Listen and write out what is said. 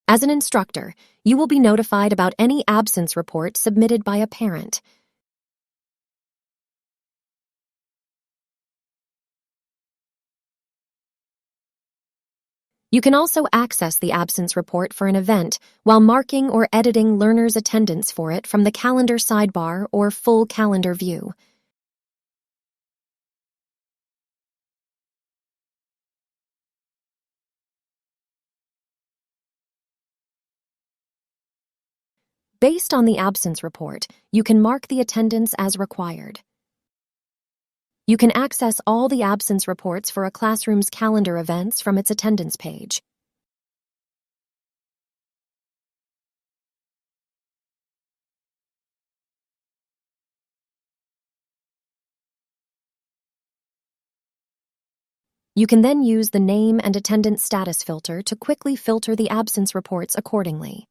As an instructor, you will be notified about any absence report submitted by a parent. You can also access the absence report for an event while marking or editing learners' attendance for it from the calendar sidebar or full calendar view. Based on the absence report, you can mark the attendance as required. You can access all the absence reports for a classroom's calendar events from its attendance page. You can then use the name and attendance status filter to quickly filter the absence reports accordingly.